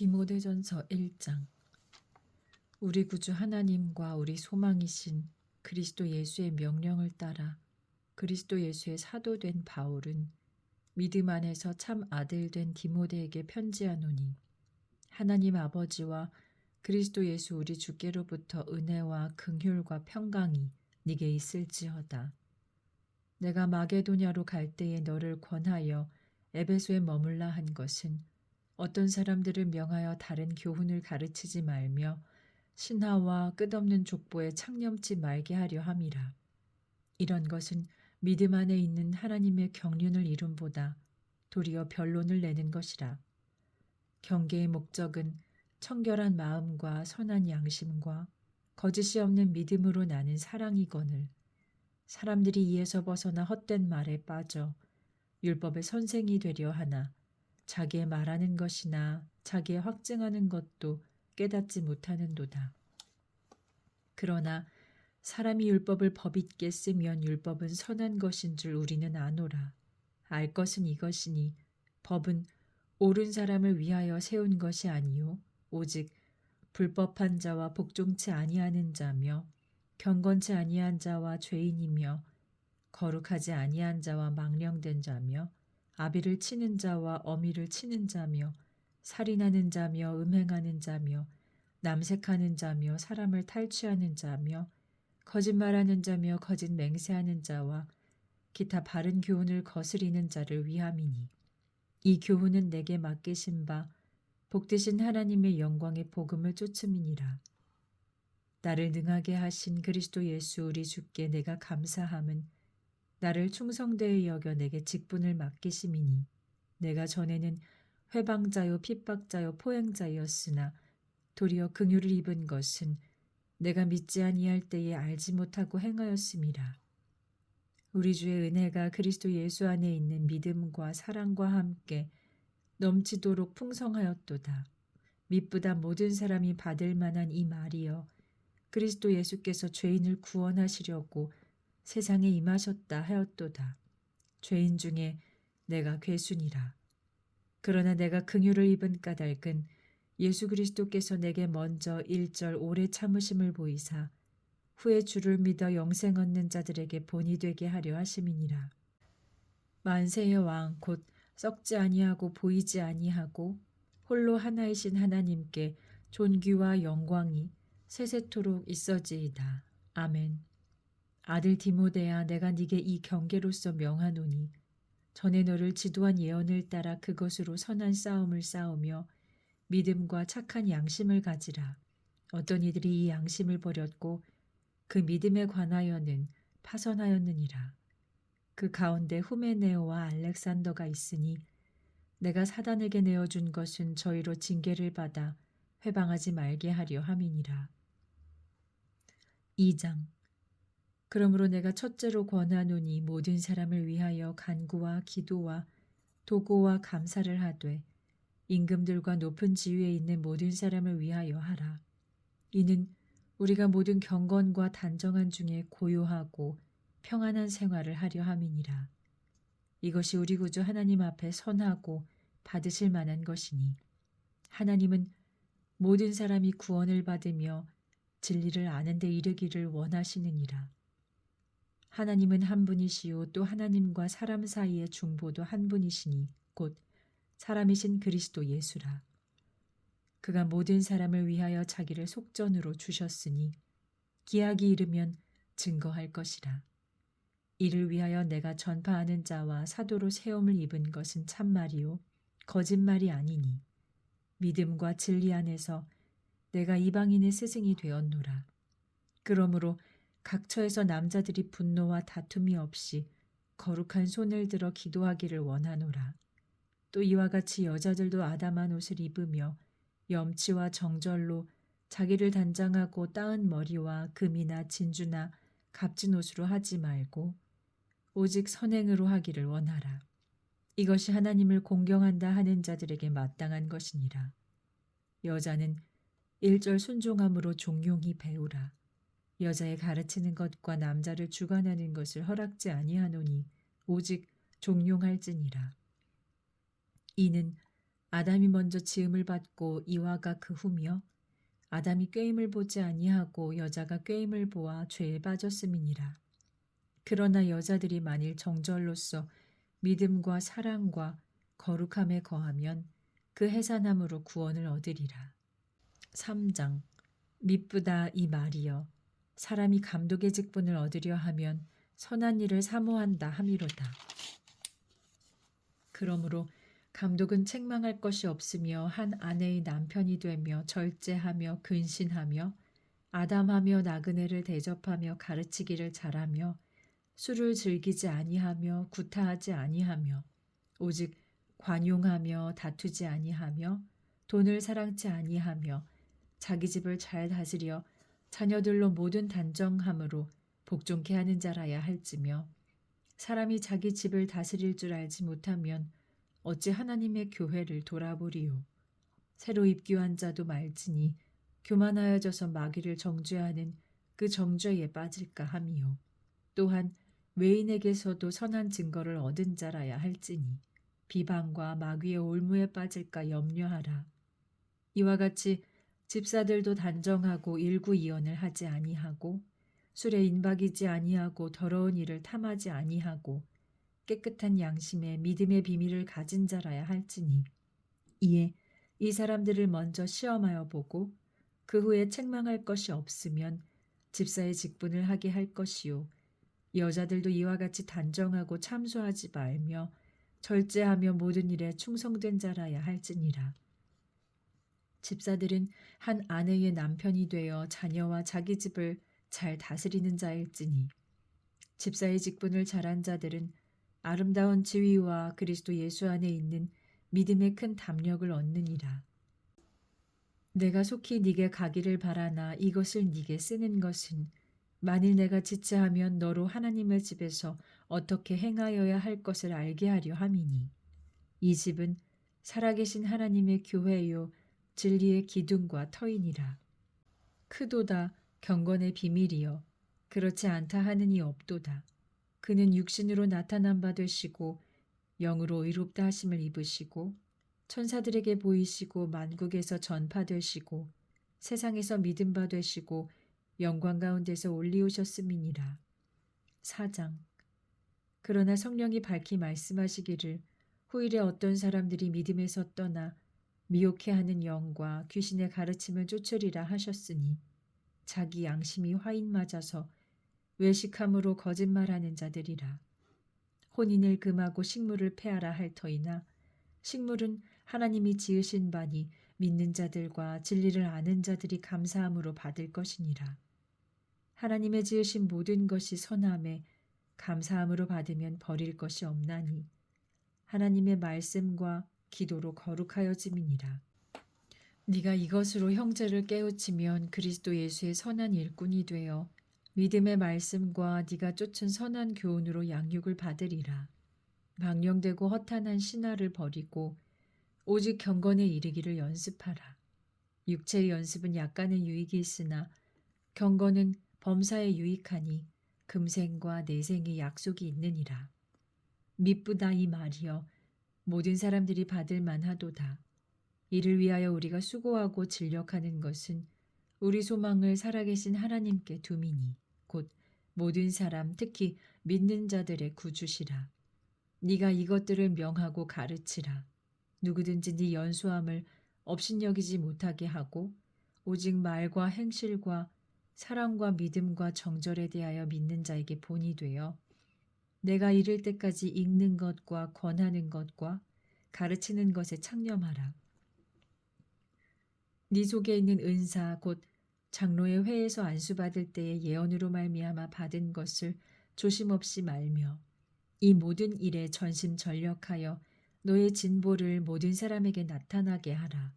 디모데전서 1장. 우리 구주 하나님과 우리 소망이신 그리스도 예수의 명령을 따라 그리스도 예수의 사도된 바울은 믿음 안에서 참 아들 된 디모데에게 편지하노니, 하나님 아버지와 그리스도 예수 우리 주께로부터 은혜와 긍휼과 평강이 네게 있을지어다. 내가 마게도냐로 갈 때에 너를 권하여 에베소에 머물라 한 것은 어떤 사람들을 명하여 다른 교훈을 가르치지 말며 신하와 끝없는 족보에 창념치 말게 하려 함이라. 이런 것은 믿음 안에 있는 하나님의 경륜을 이룸보다 도리어 변론을 내는 것이라. 경계의 목적은 청결한 마음과 선한 양심과 거짓이 없는 믿음으로 나는 사랑이거늘, 사람들이 이에서 벗어나 헛된 말에 빠져 율법의 선생이 되려 하나 자기의 말하는 것이나 자기의 확증하는 것도 깨닫지 못하는도다. 그러나 사람이 율법을 법있게 쓰면 율법은 선한 것인 줄 우리는 아노라. 알 것은 이것이니 법은 옳은 사람을 위하여 세운 것이 아니요 오직 불법한 자와 복종치 아니하는 자며 경건치 아니한 자와 죄인이며 거룩하지 아니한 자와 망령된 자며 아비를 치는 자와 어미를 치는 자며 살인하는 자며 음행하는 자며 남색하는 자며 사람을 탈취하는 자며 거짓말하는 자며 거짓 맹세하는 자와 기타 바른 교훈을 거스리는 자를 위함이니, 이 교훈은 내게 맡기신 바 복되신 하나님의 영광의 복음을 쫓음이니라. 나를 능하게 하신 그리스도 예수 우리 주께 내가 감사함은 나를 충성되이 여겨 내게 직분을 맡기심이니, 내가 전에는 회방자요 핍박자요 포행자였으나 도리어 긍휼을 입은 것은 내가 믿지 아니할 때에 알지 못하고 행하였음이라. 우리 주의 은혜가 그리스도 예수 안에 있는 믿음과 사랑과 함께 넘치도록 풍성하였도다. 믿보다 모든 사람이 받을 만한 이 말이여, 그리스도 예수께서 죄인을 구원하시려고 세상에 임하셨다 하였도다. 죄인 중에 내가 괴순이라. 그러나 내가 긍휼을 입은 까닭은 예수 그리스도께서 내게 먼저 1절 오래 참으심을 보이사 후에 주를 믿어 영생 얻는 자들에게 본이 되게 하려 하심이니라. 만세의 왕 곧 썩지 아니하고 보이지 아니하고 홀로 하나이신 하나님께 존귀와 영광이 세세토록 있어지이다. 아멘. 아들 디모데야, 내가 네게 이 경계로서 명하노니, 전에 너를 지도한 예언을 따라 그것으로 선한 싸움을 싸우며 믿음과 착한 양심을 가지라. 어떤 이들이 이 양심을 버렸고 그 믿음에 관하여는 파선하였느니라. 그 가운데 후메네오와 알렉산더가 있으니 내가 사단에게 내어준 것은 저희로 징계를 받아 회방하지 말게 하려 함이니라. 2장. 그러므로 내가 첫째로 권하노니 모든 사람을 위하여 간구와 기도와 도고와 감사를 하되 임금들과 높은 지위에 있는 모든 사람을 위하여 하라. 이는 우리가 모든 경건과 단정한 중에 고요하고 평안한 생활을 하려 함이니라. 이것이 우리 구주 하나님 앞에 선하고 받으실 만한 것이니, 하나님은 모든 사람이 구원을 받으며 진리를 아는 데 이르기를 원하시느니라. 하나님은 한 분이시요 또 하나님과 사람 사이의 중보도 한 분이시니 곧 사람이신 그리스도 예수라. 그가 모든 사람을 위하여 자기를 속전으로 주셨으니 기약이 이르면 증거할 것이라. 이를 위하여 내가 전파하는 자와 사도로 세움을 입은 것은 참말이요 거짓말이 아니니, 믿음과 진리 안에서 내가 이방인의 스승이 되었노라. 그러므로 각처에서 남자들이 분노와 다툼이 없이 거룩한 손을 들어 기도하기를 원하노라. 또 이와 같이 여자들도 아담한 옷을 입으며 염치와 정절로 자기를 단장하고 따은 머리와 금이나 진주나 값진 옷으로 하지 말고 오직 선행으로 하기를 원하라. 이것이 하나님을 공경한다 하는 자들에게 마땅한 것이니라. 여자는 1절 순종함으로 종용히 배우라. 여자의 가르치는 것과 남자를 주관하는 것을 허락지 아니하노니 오직 종용할지니라. 이는 아담이 먼저 지음을 받고 이와가 그 후며 아담이 꾀임을 보지 아니하고 여자가 꾀임을 보아 죄에 빠졌음이니라. 그러나 여자들이 만일 정절로서 믿음과 사랑과 거룩함에 거하면 그 해산함으로 구원을 얻으리라. 3장. 미쁘다 이 말이여, 사람이 감독의 직분을 얻으려 하면 선한 일을 사모한다 함이로다. 그러므로 감독은 책망할 것이 없으며 한 아내의 남편이 되며 절제하며 근신하며 아담하며 나그네를 대접하며 가르치기를 잘하며 술을 즐기지 아니하며 구타하지 아니하며 오직 관용하며 다투지 아니하며 돈을 사랑치 아니하며 자기 집을 잘 다스려 자녀들로 모든 단정함으로 복종케 하는 자라야 할지며, 사람이 자기 집을 다스릴 줄 알지 못하면 어찌 하나님의 교회를 돌아보리요. 새로 입교한 자도 말지니 교만하여져서 마귀를 정죄하는 그 정죄에 빠질까 함이요. 또한 외인에게서도 선한 증거를 얻은 자라야 할지니 비방과 마귀의 올무에 빠질까 염려하라. 이와 같이 집사들도 단정하고 일구이언을 하지 아니하고 술에 인박이지 아니하고 더러운 일을 탐하지 아니하고 깨끗한 양심에 믿음의 비밀을 가진 자라야 할지니, 이에 이 사람들을 먼저 시험하여 보고 그 후에 책망할 것이 없으면 집사의 직분을 하게 할 것이요, 여자들도 이와 같이 단정하고 참소하지 말며 절제하며 모든 일에 충성된 자라야 할지니라. 집사들은 한 아내의 남편이 되어 자녀와 자기 집을 잘 다스리는 자일지니, 집사의 직분을 잘한 자들은 아름다운 지위와 그리스도 예수 안에 있는 믿음의 큰 담력을 얻느니라. 내가 속히 네게 가기를 바라나 이것을 네게 쓰는 것은 만일 내가 지체하면 너로 하나님의 집에서 어떻게 행하여야 할 것을 알게 하려 함이니, 이 집은 살아계신 하나님의 교회요 진리의 기둥과 터이니라. 크도다 경건의 비밀이여, 그렇지 않다 하느니 없도다. 그는 육신으로 나타난 바 되시고 영으로 의롭다 하심을 입으시고 천사들에게 보이시고 만국에서 전파되시고 세상에서 믿음 바 되시고 영광 가운데서 올리우셨음이니라. 4장. 그러나 성령이 밝히 말씀하시기를 후일에 어떤 사람들이 믿음에서 떠나 미혹해 하는 영과 귀신의 가르침을 쫓으리라 하셨으니, 자기 양심이 화인 맞아서 외식함으로 거짓말하는 자들이라. 혼인을 금하고 식물을 폐하라 할 터이나 식물은 하나님이 지으신 바니 믿는 자들과 진리를 아는 자들이 감사함으로 받을 것이니라. 하나님의 지으신 모든 것이 선함에 감사함으로 받으면 버릴 것이 없나니 하나님의 말씀과 기도로 거룩하여짐이니라. 네가 이것으로 형제를 깨우치면 그리스도 예수의 선한 일꾼이 되어 믿음의 말씀과 네가 쫓은 선한 교훈으로 양육을 받으리라. 망령되고 허탄한 신화를 버리고 오직 경건에 이르기를 연습하라. 육체의 연습은 약간의 유익이 있으나 경건은 범사에 유익하니 금생과 내생의 약속이 있느니라. 미쁘다 이 말이여, 모든 사람들이 받을 만하도다. 이를 위하여 우리가 수고하고 진력하는 것은 우리 소망을 살아계신 하나님께 둠이니 곧 모든 사람 특히 믿는 자들의 구주시라. 네가 이것들을 명하고 가르치라. 누구든지 네 연소함을 업신여기지 못하게 하고 오직 말과 행실과 사랑과 믿음과 정절에 대하여 믿는 자에게 본이 되어 내가 이를 때까지 읽는 것과 권하는 것과 가르치는 것에 창념하라. 네 속에 있는 은사 곧 장로의 회에서 안수받을 때의 예언으로 말미암아 받은 것을 조심없이 말며 이 모든 일에 전심전력하여 너의 진보를 모든 사람에게 나타나게 하라.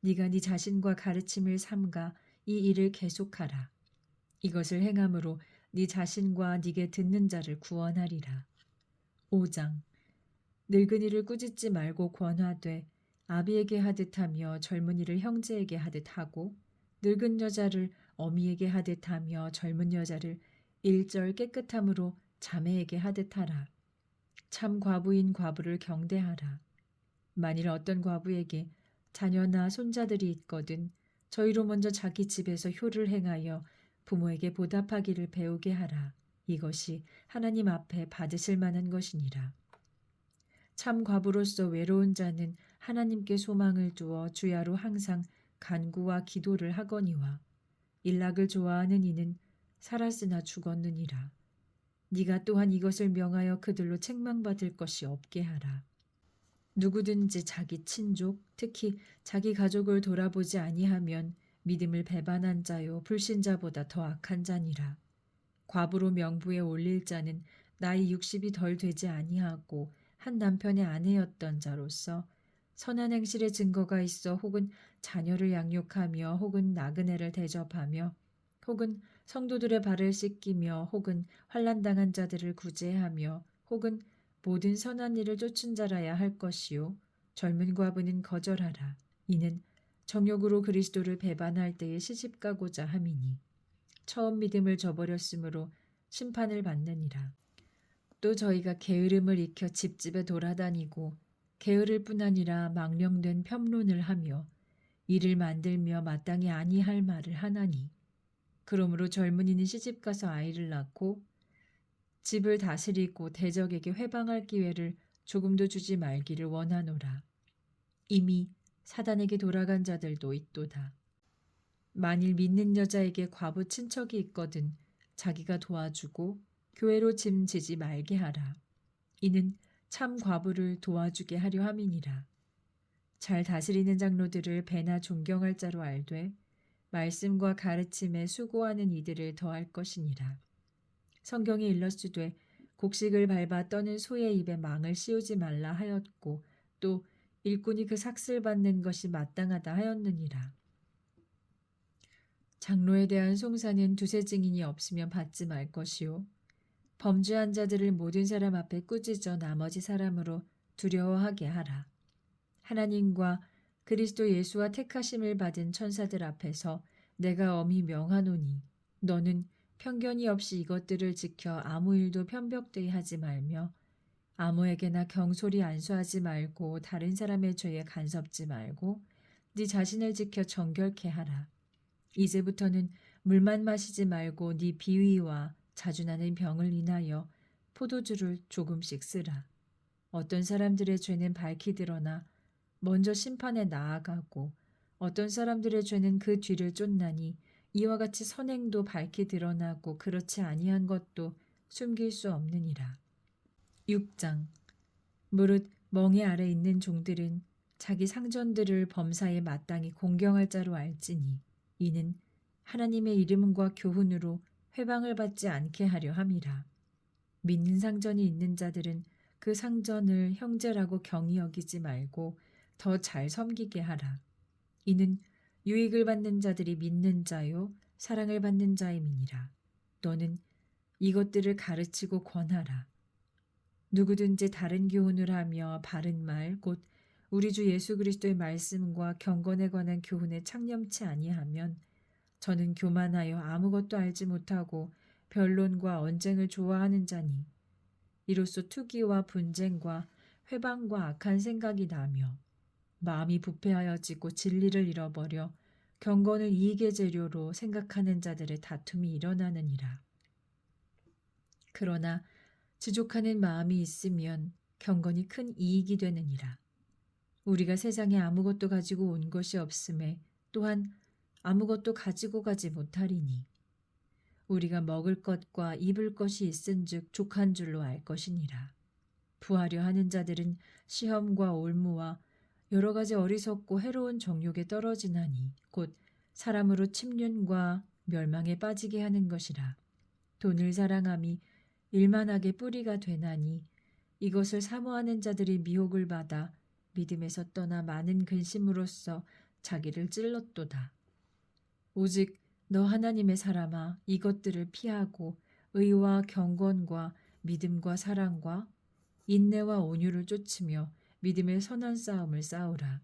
네가 네 자신과 가르침을 삼가 이 일을 계속하라. 이것을 행함으로 네 자신과 네게 듣는 자를 구원하리라. 5장. 늙은이를 꾸짖지 말고 권하되 아비에게 하듯 하며 젊은이를 형제에게 하듯 하고 늙은 여자를 어미에게 하듯 하며 젊은 여자를 일절 깨끗함으로 자매에게 하듯 하라. 참 과부인 과부를 경대하라. 만일 어떤 과부에게 자녀나 손자들이 있거든 저희로 먼저 자기 집에서 효를 행하여 부모에게 보답하기를 배우게 하라. 이것이 하나님 앞에 받으실 만한 것이니라. 참 과부로서 외로운 자는 하나님께 소망을 두어 주야로 항상 간구와 기도를 하거니와 일락을 좋아하는 이는 살았으나 죽었느니라. 네가 또한 이것을 명하여 그들로 책망받을 것이 없게 하라. 누구든지 자기 친족, 특히 자기 가족을 돌아보지 아니하면 믿음을 배반한 자요 불신자보다 더 악한 자니라. 과부로 명부에 올릴 자는 나이 60이 덜 되지 아니하고 한 남편의 아내였던 자로서 선한 행실의 증거가 있어 혹은 자녀를 양육하며 혹은 나그네를 대접하며 혹은 성도들의 발을 씻기며 혹은 환난당한 자들을 구제하며 혹은 모든 선한 일을 쫓은 자라야 할 것이요 젊은 과부는 거절하라. 이는 정욕으로 그리스도를 배반할 때에 시집가고자 함이니 처음 믿음을 저버렸으므로 심판을 받느니라. 또 저희가 게으름을 익혀 집집에 돌아다니고 게으를 뿐 아니라 망령된 편론을 하며 이를 만들며 마땅히 아니할 말을 하나니 그러므로 젊은이는 시집가서 아이를 낳고 집을 다스리고 대적에게 회방할 기회를 조금도 주지 말기를 원하노라. 이미 사단에게 돌아간 자들도 있도다. 만일 믿는 여자에게 과부 친척이 있거든 자기가 도와주고 교회로 짐지지 말게 하라. 이는 참 과부를 도와주게 하려 함이니라. 잘 다스리는 장로들을 배나 존경할 자로 알되 말씀과 가르침에 수고하는 이들을 더할 것이니라. 성경에 일렀으되 곡식을 밟아 떠는 소의 입에 망을 씌우지 말라 하였고 또 일꾼이 그 삭슬 받는 것이 마땅하다 하였느니라. 장로에 대한 송사는 두세 증인이 없으면 받지 말 것이요 범죄한 자들을 모든 사람 앞에 꾸짖어 나머지 사람으로 두려워하게 하라. 하나님과 그리스도 예수와 택하심을 받은 천사들 앞에서 내가 엄히 명하노니 너는 편견이 없이 이것들을 지켜 아무 일도 편벽되이 하지 말며 아무에게나 경솔히 안수하지 말고 다른 사람의 죄에 간섭지 말고 네 자신을 지켜 정결케 하라. 이제부터는 물만 마시지 말고 네 비위와 자주 나는 병을 인하여 포도주를 조금씩 쓰라. 어떤 사람들의 죄는 밝히 드러나 먼저 심판에 나아가고 어떤 사람들의 죄는 그 뒤를 쫓나니 이와 같이 선행도 밝히 드러나고 그렇지 아니한 것도 숨길 수 없느니라. 6장 무릇 멍에 아래 있는 종들은 자기 상전들을 범사에 마땅히 공경할 자로 알지니 이는 하나님의 이름과 교훈으로 회방을 받지 않게 하려 함이라. 믿는 상전이 있는 자들은 그 상전을 형제라고 경히 여기지 말고 더 잘 섬기게 하라. 이는 유익을 받는 자들이 믿는 자요 사랑을 받는 자임이니라. 너는 이것들을 가르치고 권하라. 누구든지 다른 교훈을 하며 바른 말 곧 우리 주 예수 그리스도의 말씀과 경건에 관한 교훈에 창념치 아니하면 저는 교만하여 아무것도 알지 못하고 변론과 언쟁을 좋아하는 자니 이로써 투기와 분쟁과 회방과 악한 생각이 나며 마음이 부패하여지고 진리를 잃어버려 경건을 이익의 재료로 생각하는 자들의 다툼이 일어나느니라. 그러나 지족하는 마음이 있으면 경건이 큰 이익이 되느니라. 우리가 세상에 아무것도 가지고 온 것이 없음에 또한 아무것도 가지고 가지 못하리니 우리가 먹을 것과 입을 것이 있은즉 족한 줄로 알 것이니라. 부하려 하는 자들은 시험과 올무와 여러 가지 어리석고 해로운 정욕에 떨어지나니 곧 사람으로 침륜과 멸망에 빠지게 하는 것이라. 돈을 사랑함이 일만하게 뿌리가 되나니 이것을 사모하는 자들이 미혹을 받아 믿음에서 떠나 많은 근심으로써 자기를 찔렀도다. 오직 너 하나님의 사람아 이것들을 피하고 의와 경건과 믿음과 사랑과 인내와 온유를 쫓으며 믿음의 선한 싸움을 싸우라.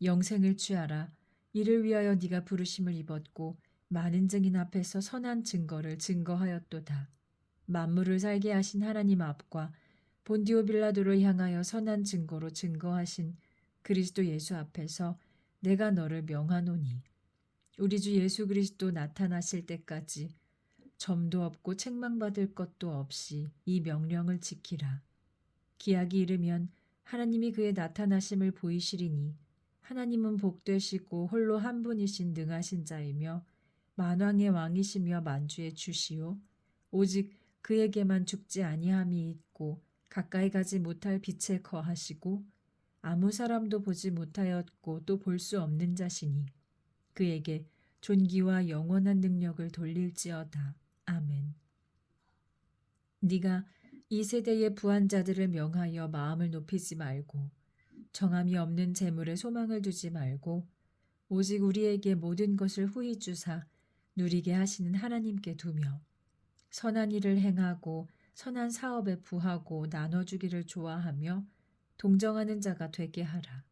영생을 취하라. 이를 위하여 네가 부르심을 입었고 많은 증인 앞에서 선한 증거를 증거하였도다. 만물을 살게 하신 하나님 앞과 본디오 빌라도를 향하여 선한 증거로 증거하신 그리스도 예수 앞에서 내가 너를 명하노니 우리 주 예수 그리스도 나타나실 때까지 점도 없고 책망받을 것도 없이 이 명령을 지키라. 기약이 이르면 하나님이 그의 나타나심을 보이시리니 하나님은 복되시고 홀로 한 분이신 능하신 자이며 만왕의 왕이시며 만주의 주시오. 오직 그에게만 죽지 아니함이 있고 가까이 가지 못할 빛에 거하시고 아무 사람도 보지 못하였고 또 볼 수 없는 자시니 그에게 존귀와 영원한 능력을 돌릴지어다. 아멘. 네가 이 세대의 부한 자들을 명하여 마음을 높이지 말고 정함이 없는 재물에 소망을 두지 말고 오직 우리에게 모든 것을 후히 주사 누리게 하시는 하나님께 두며 선한 일을 행하고 선한 사업에 부하고 나눠주기를 좋아하며 동정하는 자가 되게 하라.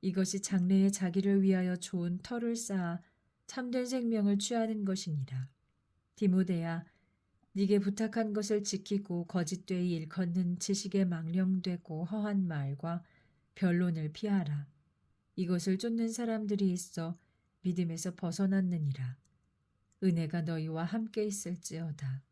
이것이 장래에 자기를 위하여 좋은 터를 쌓아 참된 생명을 취하는 것이니라. 디모데야, 네게 부탁한 것을 지키고 거짓되이 일컫는 지식에 망령되고 허한 말과 변론을 피하라. 이것을 쫓는 사람들이 있어 믿음에서 벗어났느니라. 은혜가 너희와 함께 있을지어다.